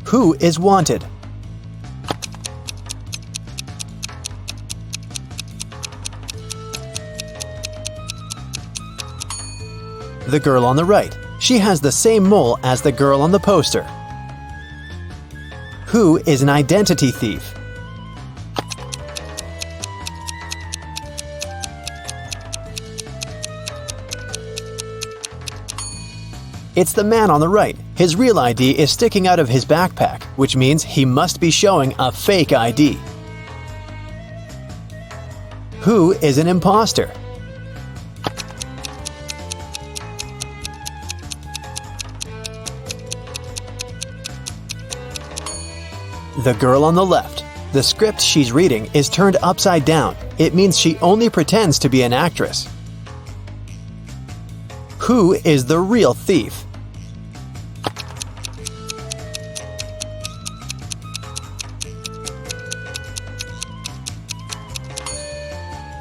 Who is wanted? The girl on the right. She has the same mole as the girl on the poster. Who is an identity thief? It's the man on the right. His real ID is sticking out of his backpack, which means he must be showing a fake ID. Who is an imposter? The girl on the left. The script she's reading is turned upside down. It means she only pretends to be an actress. Who is the real thief?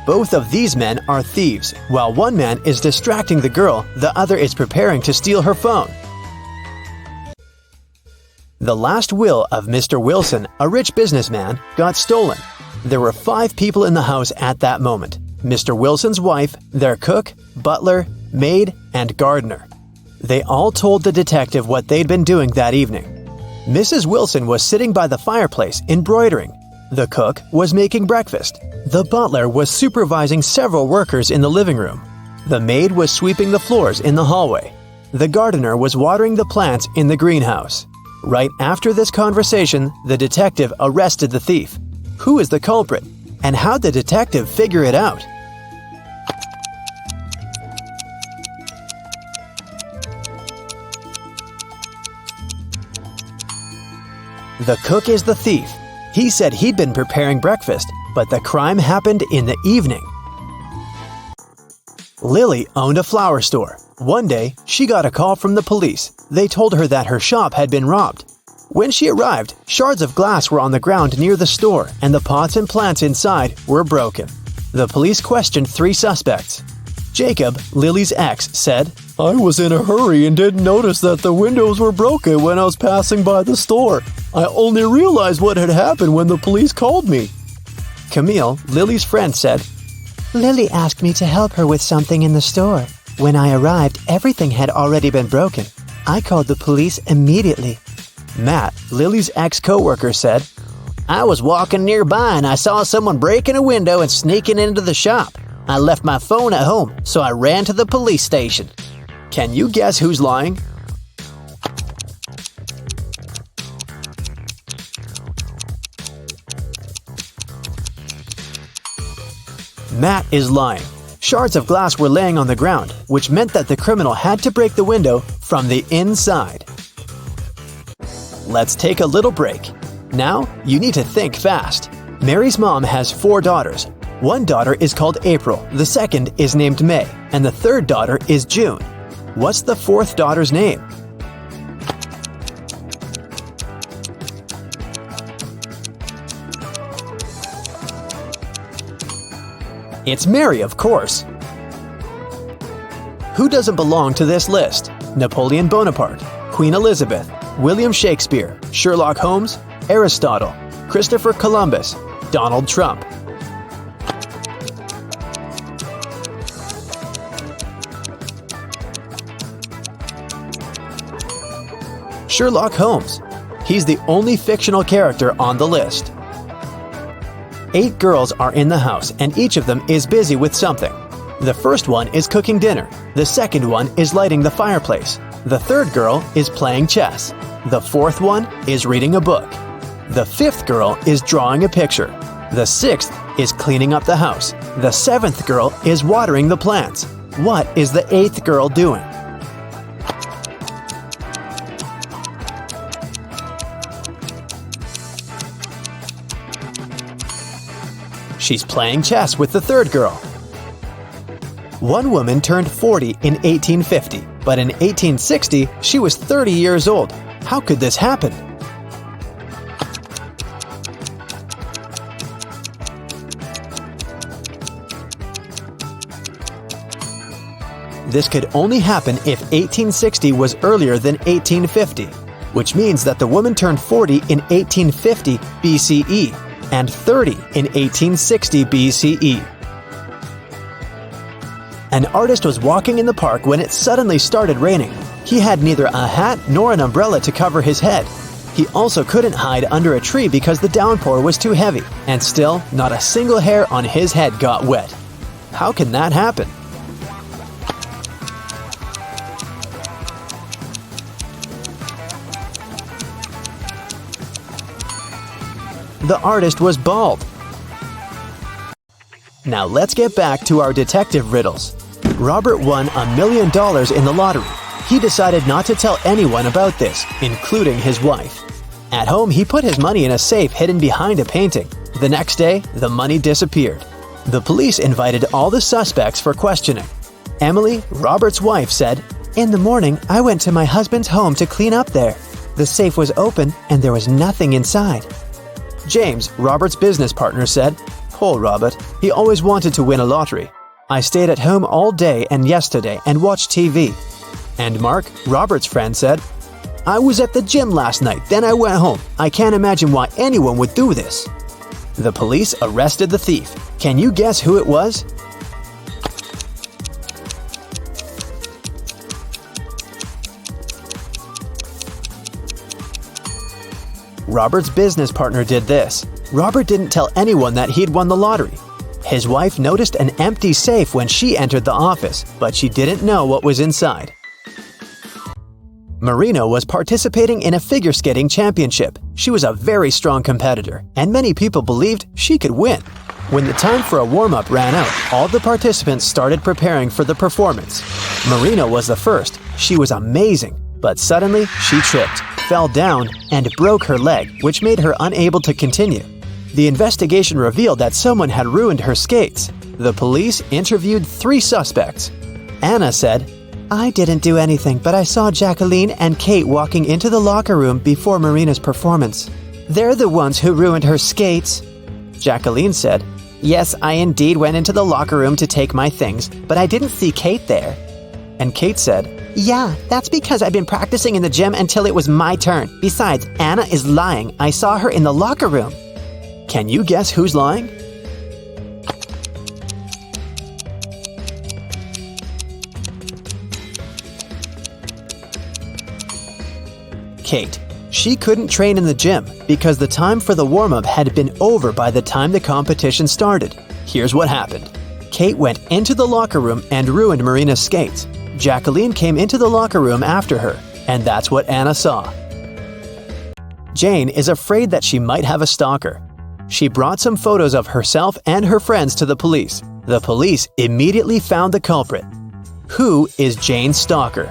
Both of these men are thieves. While one man is distracting the girl, the other is preparing to steal her phone. The last will of Mr. Wilson, a rich businessman, got stolen. There were 5 people in the house at that moment: Mr. Wilson's wife, their cook, butler, maid, and gardener. They all told the detective what they'd been doing that evening. Mrs. Wilson was sitting by the fireplace embroidering. The cook was making breakfast. The butler was supervising several workers in the living room. The maid was sweeping the floors in the hallway. The gardener was watering the plants in the greenhouse. Right after this conversation, the detective arrested the thief. Who is the culprit? And how'd the detective figure it out? The cook is the thief. He said he'd been preparing breakfast, but the crime happened in the evening. Lily owned a flower store. One day, she got a call from the police. They told her that her shop had been robbed. When she arrived, shards of glass were on the ground near the store, and the pots and plants inside were broken. The police questioned 3 suspects. Jacob, Lily's ex, said, "I was in a hurry and didn't notice that the windows were broken when I was passing by the store. I only realized what had happened when the police called me." Camille, Lily's friend, said, "Lily asked me to help her with something in the store. When I arrived, everything had already been broken. I called the police immediately." Matt, Lily's ex-coworker, said, "I was walking nearby and I saw someone breaking a window and sneaking into the shop. I left my phone at home, so I ran to the police station." Can you guess who's lying? Matt is lying. Shards of glass were laying on the ground, which meant that the criminal had to break the window from the inside. Let's take a little break. Now, you need to think fast. Mary's mom has 4 daughters. One daughter is called April, the second is named May, and the third daughter is June. What's the 4th daughter's name? It's Mary, of course. Who doesn't belong to this list? Napoleon Bonaparte, Queen Elizabeth, William Shakespeare, Sherlock Holmes, Aristotle, Christopher Columbus, Donald Trump. Sherlock Holmes. He's the only fictional character on the list. 8 girls are in the house and each of them is busy with something. The first one is cooking dinner. The second one is lighting the fireplace. The third girl is playing chess. The 4th one is reading a book. The 5th girl is drawing a picture. The 6th is cleaning up the house. The 7th girl is watering the plants. What is the 8th girl doing? She's playing chess with the 3rd girl. One woman turned 40 in 1850, but in 1860 she was 30 years old. How could this happen? This could only happen if 1860 was earlier than 1850. which means that the woman turned 40 in 1850 BCE and 30 in 1860 BCE. An artist was walking in the park when it suddenly started raining. He had neither a hat nor an umbrella to cover his head. He also couldn't hide under a tree because the downpour was too heavy, and still, not a single hair on his head got wet. How can that happen? The artist was bald. Now let's get back to our detective riddles. Robert won $1 million in the lottery. He decided not to tell anyone about this, including his wife. At home, he put his money in a safe hidden behind a painting. The next day, the money disappeared. The police invited all the suspects for questioning. Emily, Robert's wife, said, "In the morning, I went to my husband's home to clean up there. The safe was open and there was nothing inside." James, Robert's business partner, said, "Poor Robert, he always wanted to win a lottery. I stayed at home all day and yesterday and watched TV." And Mark, Robert's friend, said, "I was at the gym last night, then I went home. I can't imagine why anyone would do this." The police arrested the thief. Can you guess who it was? Robert's business partner did this. Robert didn't tell anyone that he'd won the lottery. His wife noticed an empty safe when she entered the office, but she didn't know what was inside. Marina was participating in a figure skating championship. She was a very strong competitor, and many people believed she could win. When the time for a warm-up ran out, all the participants started preparing for the performance. Marina was the first. She was amazing, but suddenly she tripped, fell down, and broke her leg, which made her unable to continue. The investigation revealed that someone had ruined her skates. The police interviewed 3 suspects. Anna said, "I didn't do anything, but I saw Jacqueline and Kate walking into the locker room before Marina's performance. They're the ones who ruined her skates." Jacqueline said, "Yes, I indeed went into the locker room to take my things, but I didn't see Kate there." And Kate said, "Yeah, that's because I've been practicing in the gym until it was my turn. Besides, Anna is lying. I saw her in the locker room." Can you guess who's lying? Kate. She couldn't train in the gym because the time for the warm-up had been over by the time the competition started. Here's what happened. Kate went into the locker room and ruined Marina's skates. Jacqueline came into the locker room after her, and that's what Anna saw. Jane is afraid that she might have a stalker. She brought some photos of herself and her friends to the police. The police immediately found the culprit. Who is Jane's stalker?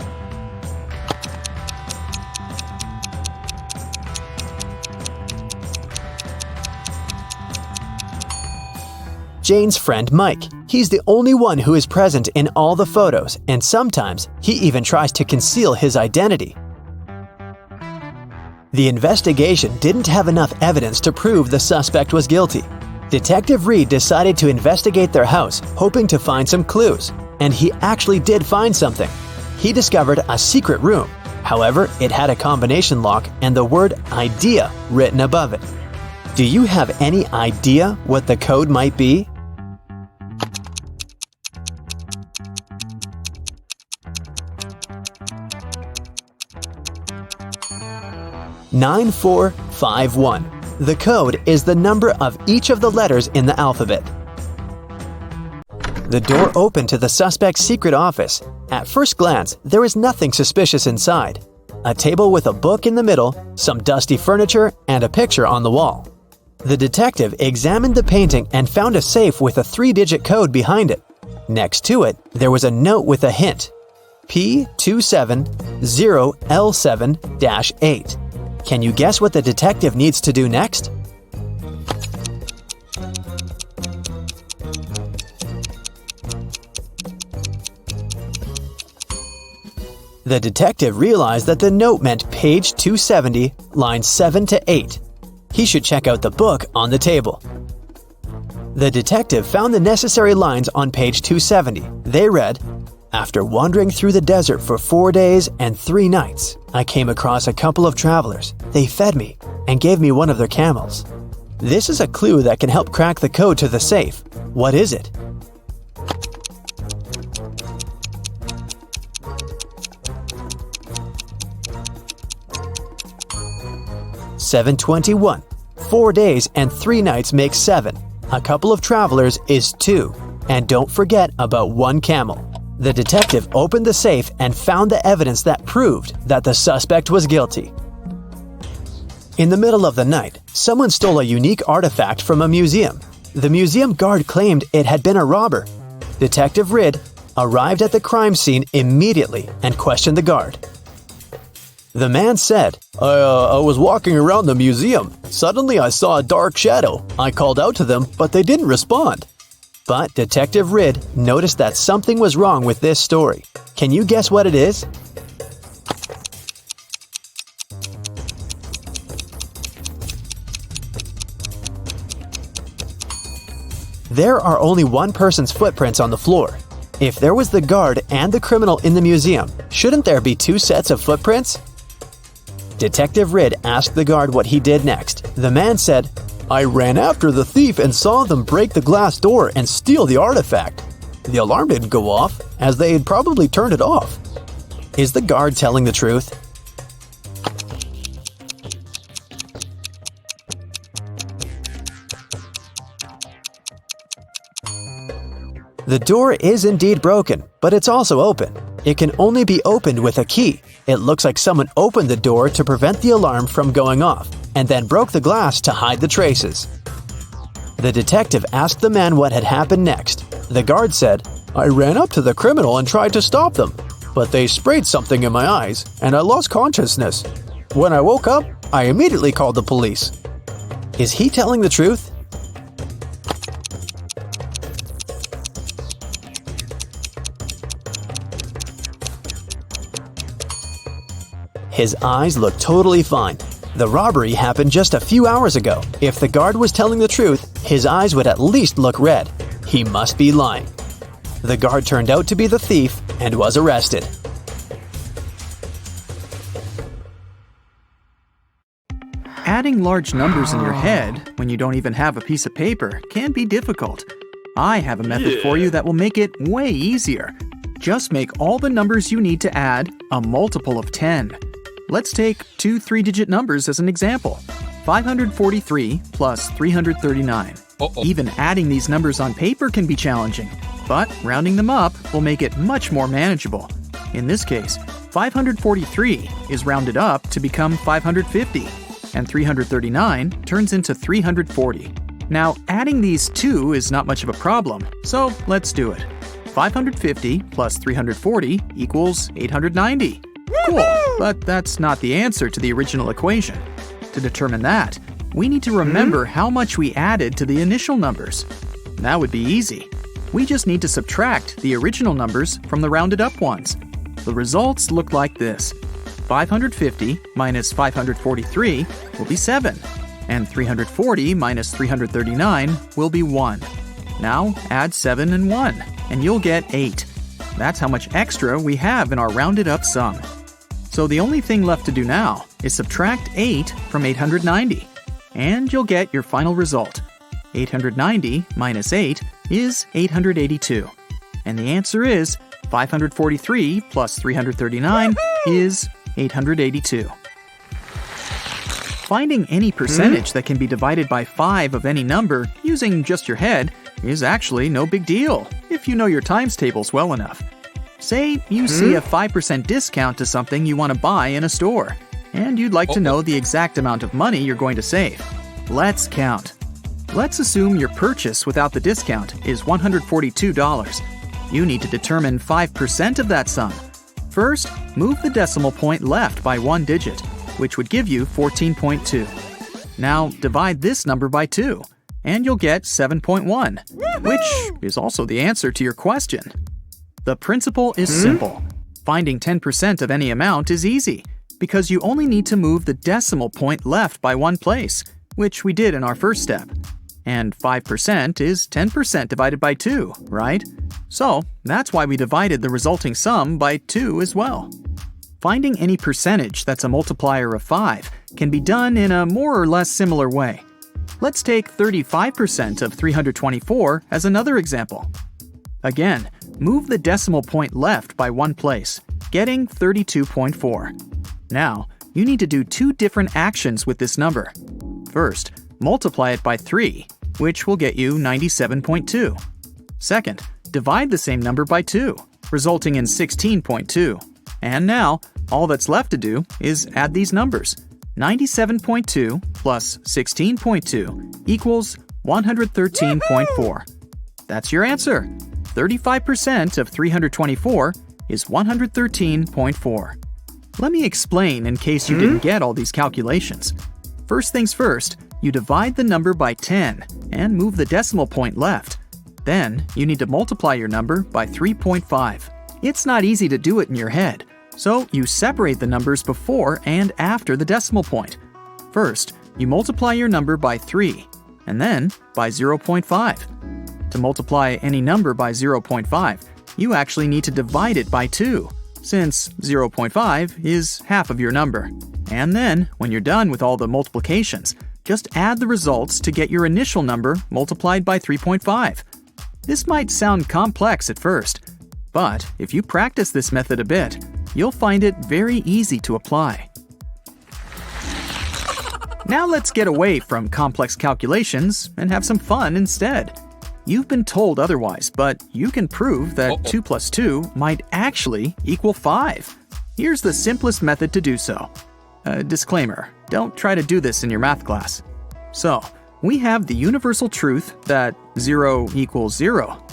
Jane's friend Mike. He's the only one who is present in all the photos, and sometimes he even tries to conceal his identity. The investigation didn't have enough evidence to prove the suspect was guilty. Detective Reed decided to investigate their house, hoping to find some clues, and he actually did find something. He discovered a secret room. However, it had a combination lock and the word "idea" written above it. Do you have any idea what the code might be? "9451. The code is the number of each of the letters in the alphabet. The door opened to the suspect's secret office. At first glance, there is nothing suspicious inside. A table with a book in the middle, some dusty furniture, and a picture on the wall. The detective examined the painting and found a safe with a 3-digit code behind it. Next to it, there was a note with a hint. P270L7-8. Can you guess what the detective needs to do next? The detective realized that the note meant page 270, lines 7 to 8. He should check out the book on the table. The detective found the necessary lines on page 270. They read, After wandering through the desert for 4 days and 3 nights, I came across a couple of travelers. They fed me and gave me one of their camels. This is a clue that can help crack the code to the safe. What is it? $7.21. 4 days and 3 nights make 7. A couple of travelers is 2. And don't forget about 1 camel. The detective opened the safe and found the evidence that proved that the suspect was guilty. In the middle of the night, someone stole a unique artifact from a museum. The museum guard claimed it had been a robber. Detective Ridd arrived at the crime scene immediately and questioned the guard. The man said, I was walking around the museum. Suddenly I saw a dark shadow. I called out to them, but they didn't respond. But Detective Ridd noticed that something was wrong with this story. Can you guess what it is? There are only one person's footprints on the floor. If there was the guard and the criminal in the museum, shouldn't there be 2 sets of footprints? Detective Ridd asked the guard what he did next. The man said, I ran after the thief and saw them break the glass door and steal the artifact. The alarm didn't go off, as they had probably turned it off. Is the guard telling the truth? The door is indeed broken, but it's also open. It can only be opened with a key. It looks like someone opened the door to prevent the alarm from going off, and then broke the glass to hide the traces. The detective asked the man what had happened next. The guard said, I ran up to the criminal and tried to stop them, but they sprayed something in my eyes, and I lost consciousness. When I woke up, I immediately called the police. Is he telling the truth? His eyes look totally fine. The robbery happened just a few hours ago. If the guard was telling the truth, his eyes would at least look red. He must be lying. The guard turned out to be the thief and was arrested. Adding large numbers in your head when you don't even have a piece of paper can be difficult. I have a method for you that will make it way easier. Just make all the numbers you need to add a multiple of 10. Let's take 2 3-digit numbers as an example. 543 plus 339. Even adding these numbers on paper can be challenging, but rounding them up will make it much more manageable. In this case, 543 is rounded up to become 550, and 339 turns into 340. Now, adding these two is not much of a problem, so let's do it. 550 plus 340 equals 890. Cool, but that's not the answer to the original equation. To determine that, we need to remember how much we added to the initial numbers. That would be easy. We just need to subtract the original numbers from the rounded up ones. The results look like this. 550 minus 543 will be 7, and 340 minus 339 will be 1. Now add 7 and 1, and you'll get 8. That's how much extra we have in our rounded up sum. So the only thing left to do now is subtract 8 from 890, and you'll get your final result. 890 minus 8 is 882. And the answer is 543 plus 339 is 882. Finding any percentage that can be divided by 5 of any number using just your head is actually no big deal if you know your times tables well enough. Say you see a 5% discount to something you want to buy in a store, and you'd like to know the exact amount of money you're going to save. Let's count. Let's assume your purchase without the discount is $142. You need to determine 5% of that sum. First, move the decimal point left by 1 digit, which would give you 14.2. Now divide this number by 2, and you'll get 7.1, which is also the answer to your question. The principle is simple. Finding 10% of any amount is easy, because you only need to move the decimal point left by 1 place, which we did in our first step. And 5% is 10% divided by 2, right? So that's why we divided the resulting sum by 2 as well. Finding any percentage that's a multiplier of 5 can be done in a more or less similar way. Let's take 35% of 324 as another example. Again, move the decimal point left by 1 place, getting 32.4. Now, you need to do 2 different actions with this number. First, multiply it by 3, which will get you 97.2. Second, divide the same number by 2, resulting in 16.2. And now, all that's left to do is add these numbers. 97.2 plus 16.2 equals 113.4. That's your answer. 35% of 324 is 113.4. Let me explain in case you didn't get all these calculations. First things first, you divide the number by 10 and move the decimal point left. Then, you need to multiply your number by 3.5. It's not easy to do it in your head, so you separate the numbers before and after the decimal point. First, you multiply your number by 3, and then by 0.5. To multiply any number by 0.5, you actually need to divide it by 2, since 0.5 is half of your number. And then, when you're done with all the multiplications, just add the results to get your initial number multiplied by 3.5. This might sound complex at first, but if you practice this method a bit, you'll find it very easy to apply. Now let's get away from complex calculations and have some fun instead. You've been told otherwise, but you can prove that 2 plus 2 might actually equal 5. Here's the simplest method to do so. Disclaimer, don't try to do this in your math class. So, we have the universal truth that 0 equals 0.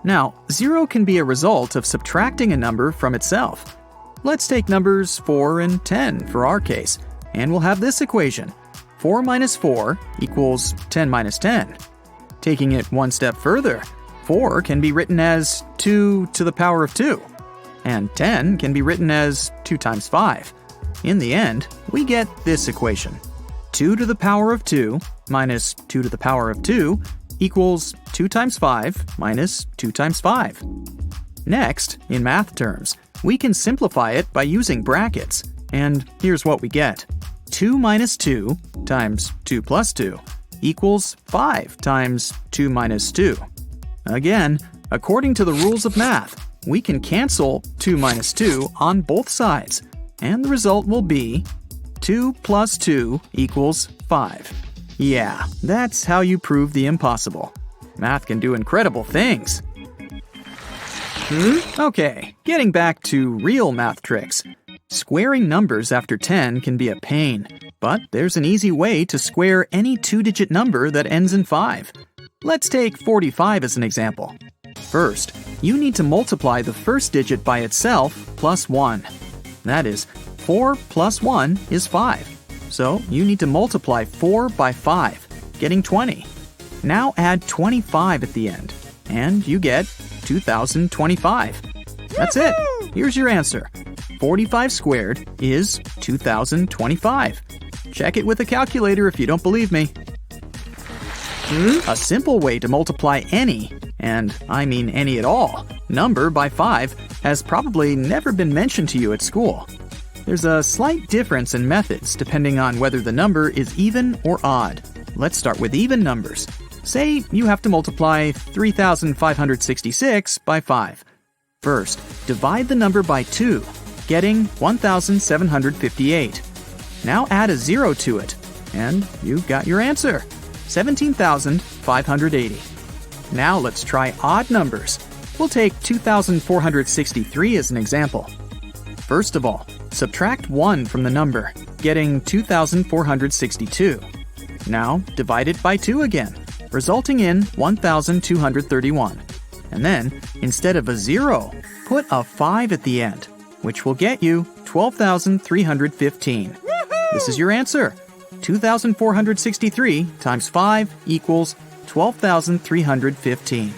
Now, 0 can be a result of subtracting a number from itself. Let's take numbers 4 and 10 for our case, and we'll have this equation. 4 minus 4 equals 10 minus 10. Taking it one step further, 4 can be written as 2 to the power of 2, and 10 can be written as 2 times 5. In the end, we get this equation. 2 to the power of 2 minus 2 to the power of 2 equals 2 times 5 minus 2 times 5. Next, in math terms, we can simplify it by using brackets, and here's what we get. 2 minus 2 times 2 plus 2 equals 5 times 2 minus 2. Again, according to the rules of math, we can cancel 2 minus 2 on both sides, and the result will be 2 plus 2 equals 5. Yeah, that's how you prove the impossible. Math can do incredible things. Okay, getting back to real math tricks. Squaring numbers after 10 can be a pain, but there's an easy way to square any 2-digit number that ends in 5. Let's take 45 as an example. First, you need to multiply the first digit by itself plus 1. That is, 4 plus 1 is 5. So you need to multiply 4 by 5, getting 20. Now add 25 at the end, and you get 2025. That's it. Here's your answer. 45 squared is 2025. Check it with a calculator if you don't believe me. A simple way to multiply any, and I mean any at all, number by 5 has probably never been mentioned to you at school. There's a slight difference in methods depending on whether the number is even or odd. Let's start with even numbers. Say you have to multiply 3,566 by 5. First, divide the number by 2, getting 1,758. Now add a 0 to it, and you've got your answer, 17,580. Now let's try odd numbers. We'll take 2,463 as an example. First of all, subtract 1 from the number, getting 2,462. Now divide it by 2 again, resulting in 1,231. And then, instead of a 0, put a 5 at the end, which will get you 12,315. This is your answer. 2,463 times 5 equals 12,315.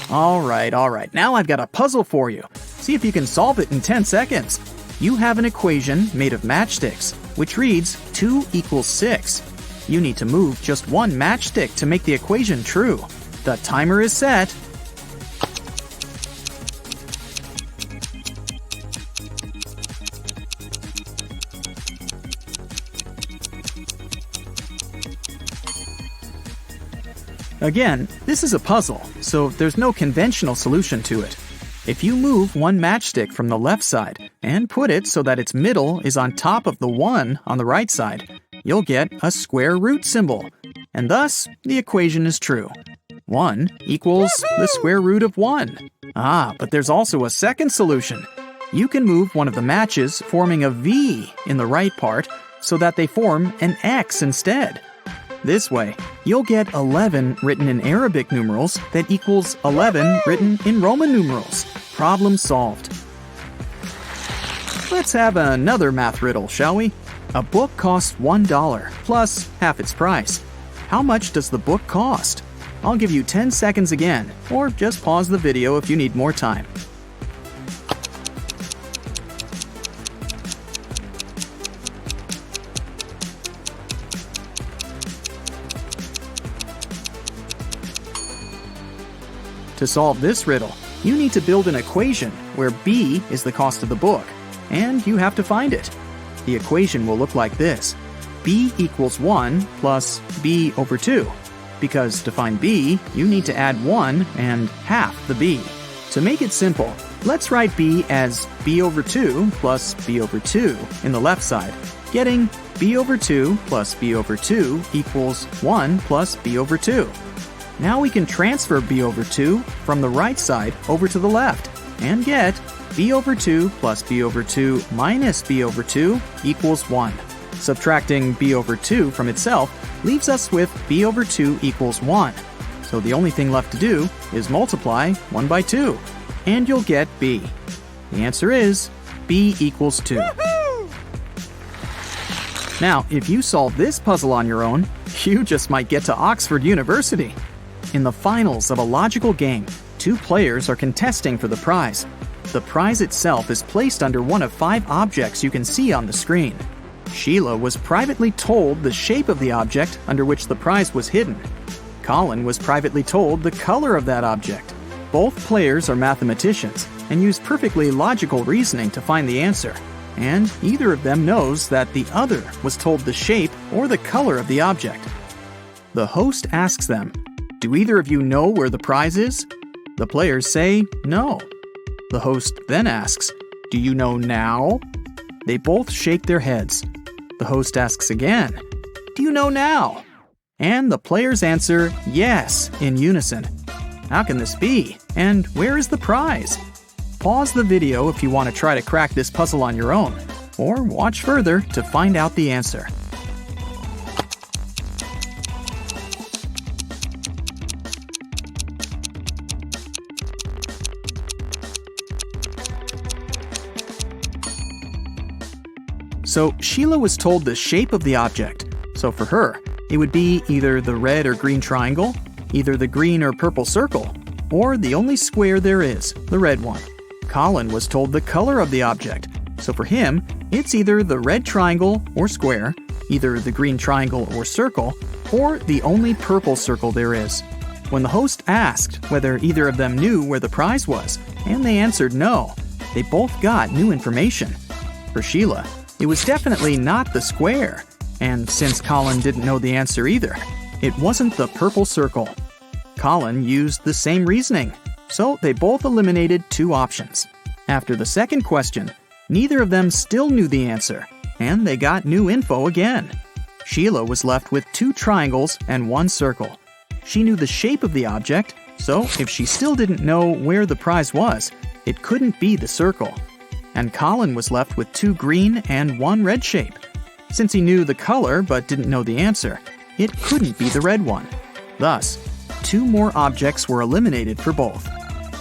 All right. Now I've got a puzzle for you. See if you can solve it in 10 seconds. You have an equation made of matchsticks, which reads 2 equals 6. You need to move just one matchstick to make the equation true. The timer is set. Again, this is a puzzle, so there's no conventional solution to it. If you move one matchstick from the left side and put it so that its middle is on top of the 1 on the right side, you'll get a square root symbol, and thus the equation is true. 1 equals the square root of 1. But there's also a second solution. You can move one of the matches forming a V in the right part so that they form an X instead. This way, you'll get 11 written in Arabic numerals that equals 11 written in Roman numerals. Problem solved. Let's have another math riddle, shall we? A book costs $1 plus half its price. How much does the book cost? I'll give you 10 seconds again, or just pause the video if you need more time. To solve this riddle, you need to build an equation where B is the cost of the book, and you have to find it. The equation will look like this. B equals 1 plus B over 2. Because to find B, you need to add 1 and half the B. To make it simple, let's write B as B over 2 plus B over 2 in the left side, getting B over 2 plus B over 2 equals 1 plus B over 2. Now we can transfer B over 2 from the right side over to the left and get B over 2 plus B over 2 minus B over 2 equals 1. Subtracting B over 2 from itself leaves us with B over 2 equals 1. So the only thing left to do is multiply 1 by 2, and you'll get B. The answer is B equals 2. Now, if you solve this puzzle on your own, you just might get to Oxford University. In the finals of a logical game, 2 players are contesting for the prize. The prize itself is placed under one of 5 objects you can see on the screen. Sheila was privately told the shape of the object under which the prize was hidden. Colin was privately told the color of that object. Both players are mathematicians and use perfectly logical reasoning to find the answer. And either of them knows that the other was told the shape or the color of the object. The host asks them, "Do either of you know where the prize is?" The players say no. The host then asks, "Do you know now?" They both shake their heads. The host asks again, "Do you know now?" And the players answer yes in unison. How can this be? And where is the prize? Pause the video if you want to try to crack this puzzle on your own, or watch further to find out the answer. So Sheila was told the shape of the object. So for her, it would be either the red or green triangle, either the green or purple circle, or the only square there is, the red one. Colin was told the color of the object. So for him, it's either the red triangle or square, either the green triangle or circle, or the only purple circle there is. When the host asked whether either of them knew where the prize was, and they answered no, they both got new information. For Sheila, it was definitely not the square, and since Colin didn't know the answer either, it wasn't the purple circle. Colin used the same reasoning, so they both eliminated 2 options. After the second question, neither of them still knew the answer, and they got new info again. Sheila was left with 2 triangles and 1 circle. She knew the shape of the object, so if she still didn't know where the prize was, it couldn't be the circle. And Colin was left with 2 green and 1 red shape. Since he knew the color but didn't know the answer, it couldn't be the red one. Thus, 2 more objects were eliminated for both.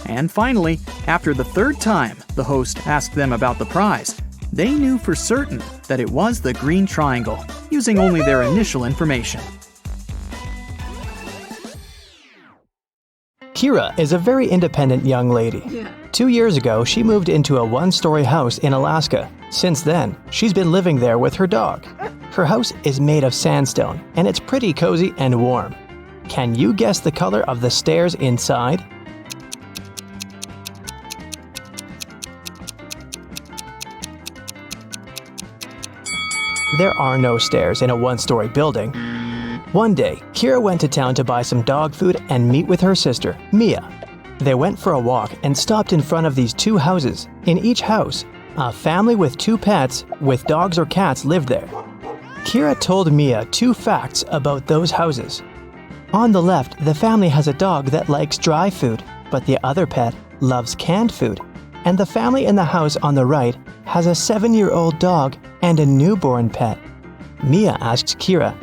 And finally, after the 3rd time the host asked them about the prize, they knew for certain that it was the green triangle, using only their initial information. Kira is a very independent young lady. 2 years ago, she moved into a 1-story house in Alaska. Since then, she's been living there with her dog. Her house is made of sandstone, and it's pretty cozy and warm. Can you guess the color of the stairs inside? There are no stairs in a one-story building. One day, Kira went to town to buy some dog food and meet with her sister, Mia. They went for a walk and stopped in front of these two houses. In each house, a family with two pets with dogs or cats lived there. Kira told Mia two facts about those houses. On the left, the family has a dog that likes dry food, but the other pet loves canned food. And the family in the house on the right has a 7-year-old dog and a newborn pet. Mia asked Kira,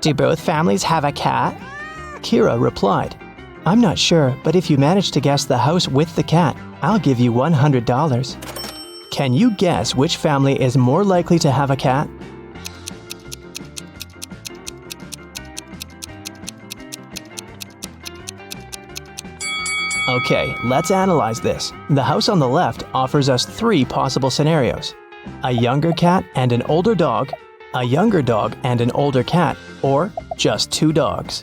"Do both families have a cat?" Kira replied, "I'm not sure, but if you manage to guess the house with the cat, I'll give you $100. Can you guess which family is more likely to have a cat? Okay, let's analyze this. The house on the left offers us 3 possible scenarios. A younger cat and an older dog, a younger dog and an older cat, or just 2 dogs.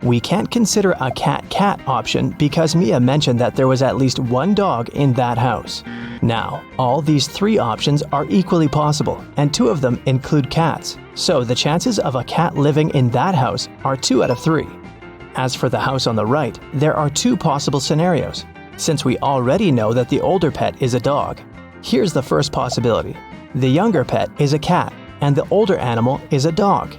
We can't consider a cat-cat option because Mia mentioned that there was at least 1 dog in that house. Now, all these 3 options are equally possible, and 2 of them include cats, so the chances of a cat living in that house are 2 out of 3. As for the house on the right, there are 2 possible scenarios. Since we already know that the older pet is a dog, here's the first possibility. The younger pet is a cat, and the older animal is a dog.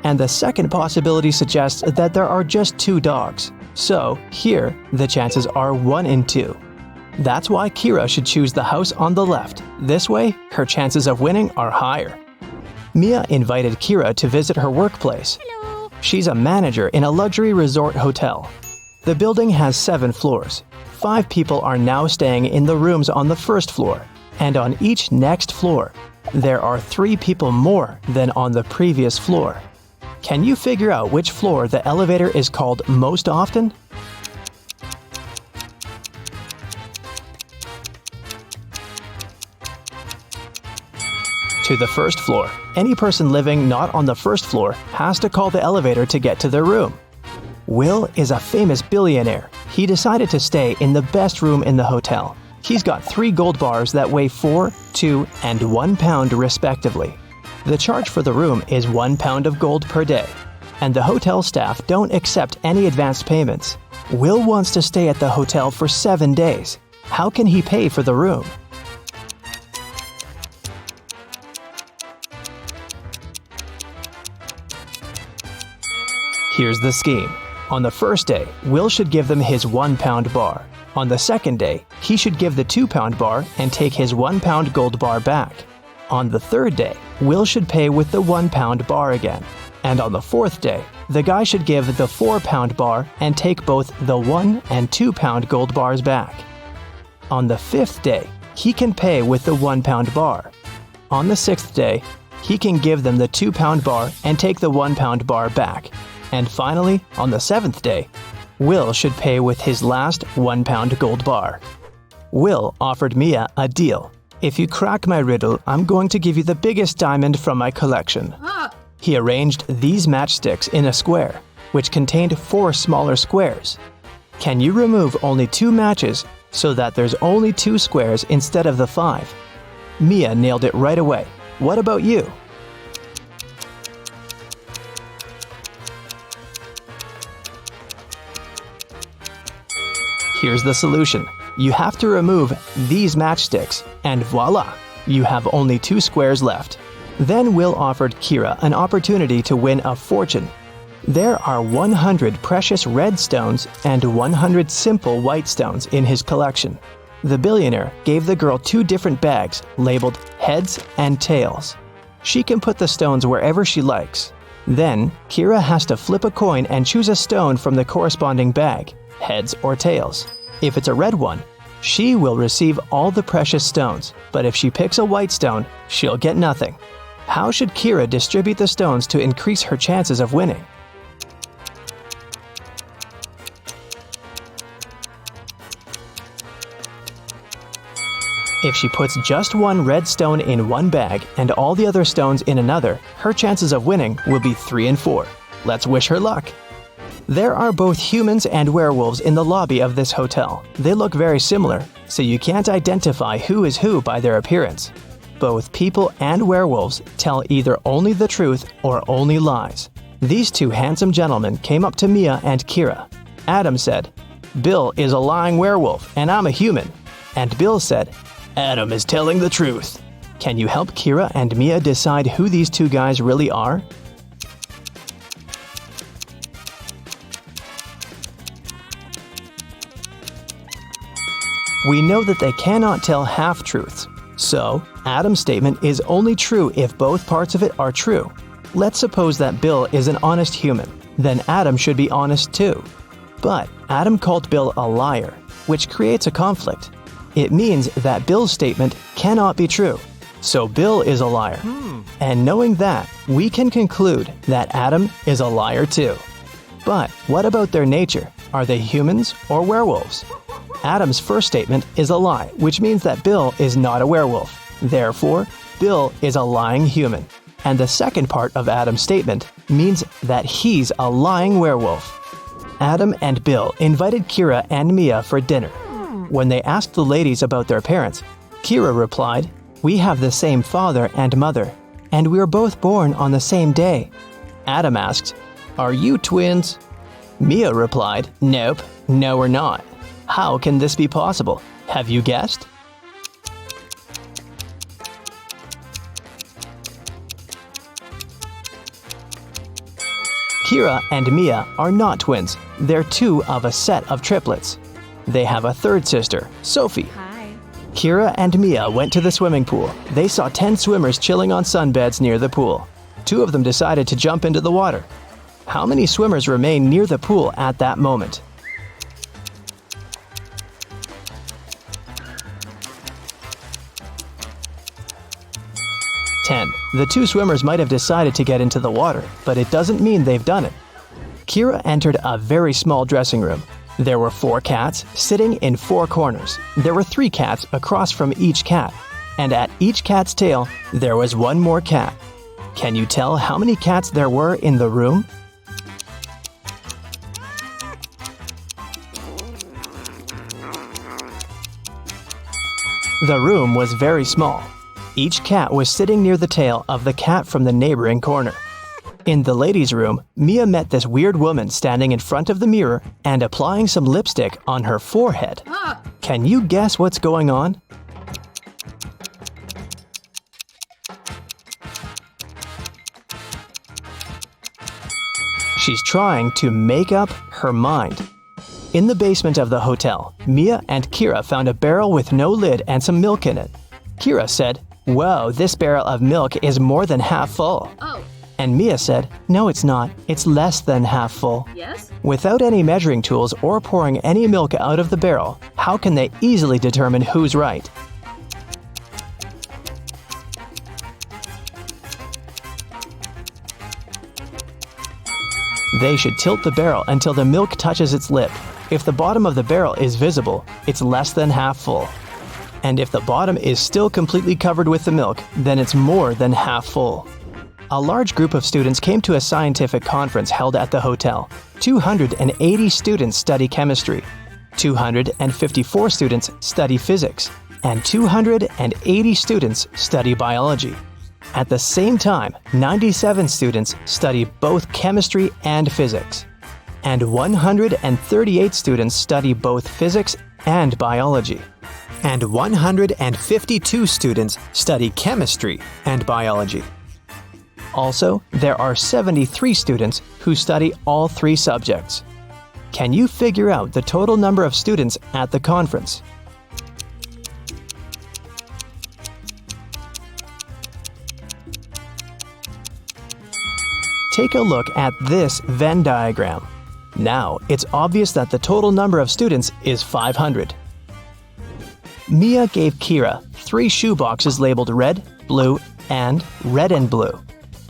And the second possibility suggests that there are just 2 dogs. So, here, the chances are 1 in 2. That's why Kira should choose the house on the left. This way, her chances of winning are higher. Mia invited Kira to visit her workplace. Hello. She's a manager in a luxury resort hotel. The building has 7 floors. 5 people are now staying in the rooms on the first floor. And on each next floor, there are 3 people more than on the previous floor. Can you figure out which floor the elevator is called most often? To the first floor. Any person living not on the first floor has to call the elevator to get to their room. Will is a famous billionaire. He decided to stay in the best room in the hotel. He's got 3 gold bars that weigh 4, 2, and 1 pound respectively. The charge for the room is 1 pound of gold per day, and the hotel staff don't accept any advance payments. Will wants to stay at the hotel for 7 days. How can he pay for the room? Here's the scheme. On the first day, Will should give them his 1 pound bar. On the second day, he should give the 2 pound bar and take his 1 pound gold bar back. On the third day, Will should pay with the 1 pound bar again. And on the fourth day, the guy should give the 4 pound bar and take both the 1 and 2 pound gold bars back. On the 5th day, he can pay with the 1 pound bar. On the 6th day, he can give them the 2 pound bar and take the 1 pound bar back. And finally, on the 7th day, Will should pay with his last 1 pound gold bar. Will offered Mia a deal. "If you crack my riddle, I'm going to give you the biggest diamond from my collection." He arranged these matchsticks in a square, which contained 4 smaller squares. Can you remove only 2 matches so that there's only 2 squares instead of the 5? Mia nailed it right away. What about you? Here's the solution. You have to remove these matchsticks, and voila, you have only 2 squares left. Then Will offered Kira an opportunity to win a fortune. There are 100 precious red stones and 100 simple white stones in his collection. The billionaire gave the girl 2 different bags labeled heads and tails. She can put the stones wherever she likes. Then, Kira has to flip a coin and choose a stone from the corresponding bag, heads or tails. If it's a red one, she will receive all the precious stones, but if she picks a white stone, she'll get nothing. How should Kira distribute the stones to increase her chances of winning? If she puts just one red stone in one bag and all the other stones in another, her chances of winning will be 3 in 4. Let's wish her luck. There are both humans and werewolves in the lobby of this hotel. They look very similar, so you can't identify who is who by their appearance. Both people and werewolves tell either only the truth or only lies. These two handsome gentlemen came up to Mia and Kira. Adam said, "Bill is a lying werewolf and I'm a human." And Bill said, "Adam is telling the truth." Can you help Kira and Mia decide who these two guys really are? We know that they cannot tell half-truths. So, Adam's statement is only true if both parts of it are true. Let's suppose that Bill is an honest human. Then Adam should be honest too. But Adam called Bill a liar, which creates a conflict. It means that Bill's statement cannot be true. So Bill is a liar. And knowing that, we can conclude that Adam is a liar too. But what about their nature? Are they humans or werewolves? Adam's first statement is a lie, which means that Bill is not a werewolf. Therefore, Bill is a lying human. And the second part of Adam's statement means that he's a lying werewolf. Adam and Bill invited Kira and Mia for dinner. When they asked the ladies about their parents, Kira replied, "We have the same father and mother, and we were both born on the same day." Adam asked, "Are you twins?" Mia replied, "Nope, no we're not." How can this be possible? Have you guessed? Kira and Mia are not twins. They're two of a set of triplets. They have a third sister, Sophie. Hi. Kira and Mia went to the swimming pool. They saw 10 swimmers chilling on sunbeds near the pool. 2 of them decided to jump into the water. How many swimmers remained near the pool at that moment? 10. The 2 swimmers might have decided to get into the water, but it doesn't mean they've done it. Kira entered a very small dressing room. There were 4 cats sitting in 4 corners. There were 3 cats across from each cat, and at each cat's tail, there was 1 more cat. Can you tell how many cats there were in the room? The room was very small. Each cat was sitting near the tail of the cat from the neighboring corner. In the ladies' room, Mia met this weird woman standing in front of the mirror and applying some lipstick on her forehead. Can you guess what's going on? She's trying to make up her mind. In the basement of the hotel, Mia and Kira found a barrel with no lid and some milk in it. Kira said, "Whoa, this barrel of milk is more than half full." Oh, And Mia said, "No, it's not. It's less than half full." yes? Without any measuring tools or pouring any milk out of the barrel, how can they easily determine who's right? They should tilt the barrel until the milk touches its lip. If the bottom of the barrel is visible, it's less than half full. And if the bottom is still completely covered with the milk, then it's more than half full. A large group of students came to a scientific conference held at the hotel. 280 students study chemistry, 254 students study physics, and 280 students study biology. At the same time, 97 students study both chemistry and physics, and 138 students study both physics and biology, and 152 students study chemistry and biology. Also, there are 73 students who study all 3 subjects. Can you figure out the total number of students at the conference? Take a look at this Venn diagram. Now, it's obvious that the total number of students is 500. Mia gave Kira 3 shoe boxes labeled red, blue, and red and blue.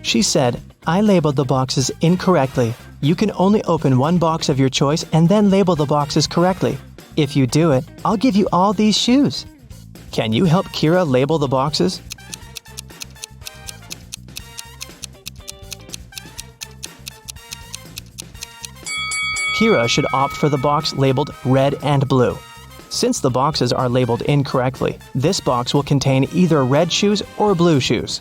She said, "I labeled the boxes incorrectly. You can only open 1 box of your choice and then label the boxes correctly. If you do it, I'll give you all these shoes." Can you help Kira label the boxes? Kira should opt for the box labeled red and blue. Since the boxes are labeled incorrectly, this box will contain either red shoes or blue shoes.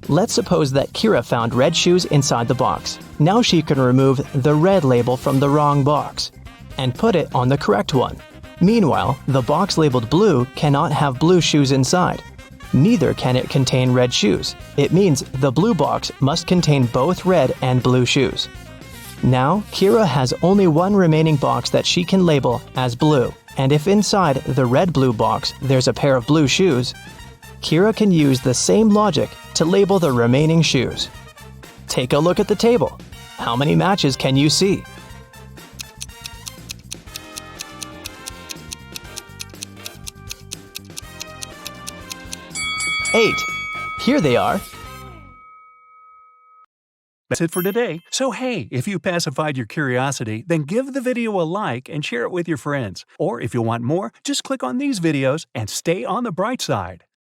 Let's suppose that Kira found red shoes inside the box. Now she can remove the red label from the wrong box and put it on the correct one. Meanwhile, the box labeled blue cannot have blue shoes inside. Neither can it contain red shoes. It means the blue box must contain both red and blue shoes. Now, Kira has only one remaining box that she can label as blue, and if inside the red-blue box there's a pair of blue shoes, Kira can use the same logic to label the remaining shoes. Take a look at the table. How many matches can you see? 8. Here they are. That's it for today. So hey, if you pacified your curiosity, then give the video a like and share it with your friends. Or if you want more, just click on these videos and stay on the bright side.